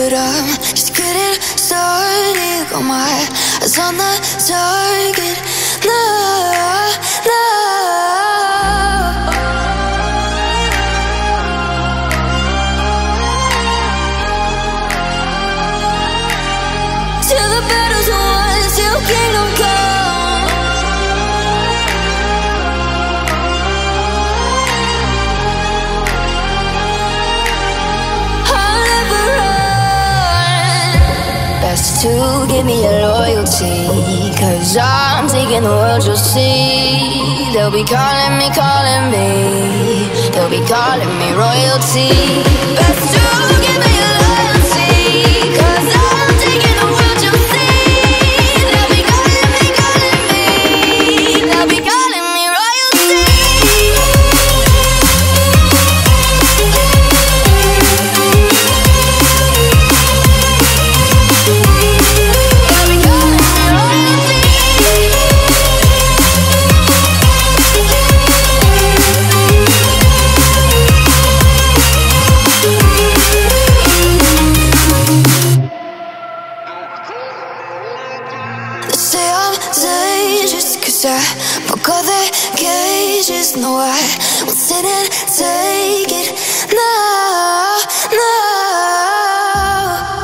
but I'm just getting started. Got my eyes on the target. No, no. Till the battle's won, till kingdom come. I'll never run. Best to give me your loyalty, 'cause I'm taking the world, you'll see. They'll be calling me, they'll be calling me royalty. Best to give me your loyalty, 'cause I'm taking the world, you'll see. They'll be calling me, they'll be calling me royalty. Say I'm dangerous 'cause I broke all the cages. No, I won't sit and take it. No, no.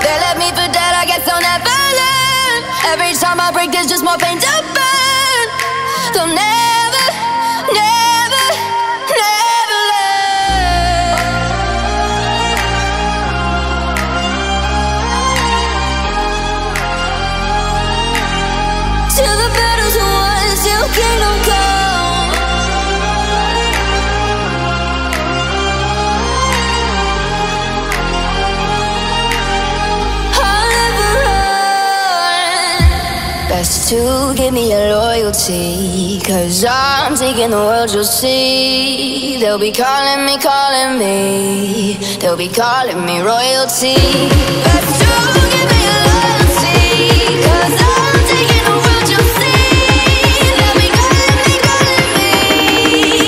They left me for dead, I guess I'll never learn. Every time I break, there's just more pain to burn. They'll never, never, never learn. Till the battle's won, till kingdom come. I'll never run. Best to give me your loyalty, 'cause I'm taking the world, you'll see. They'll be calling me, they'll be calling me royalty. Best to give me your loyalty, 'cause I'm taking the world, you'll see. They'll be calling me,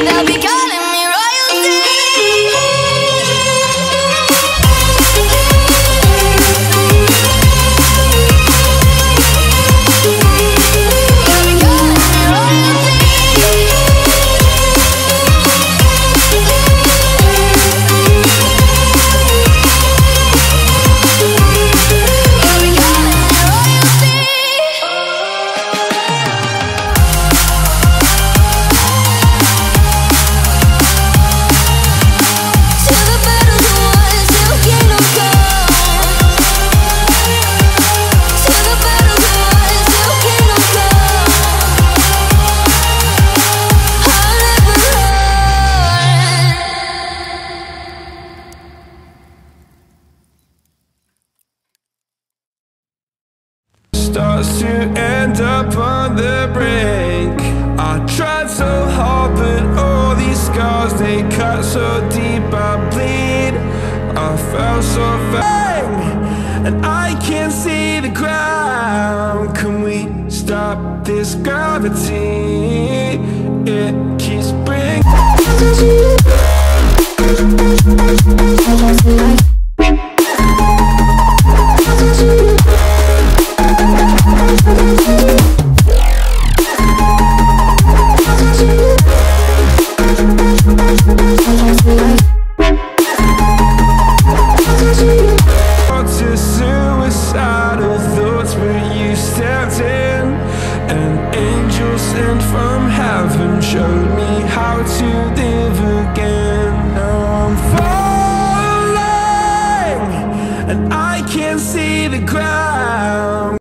they'll be calling me royalty. Starts to end up on the brink. I tried so hard, but all these scars, they cut so deep, I bleed. I fell so fast, and I can't see the ground. Can we stop this gravity? It keeps bringing.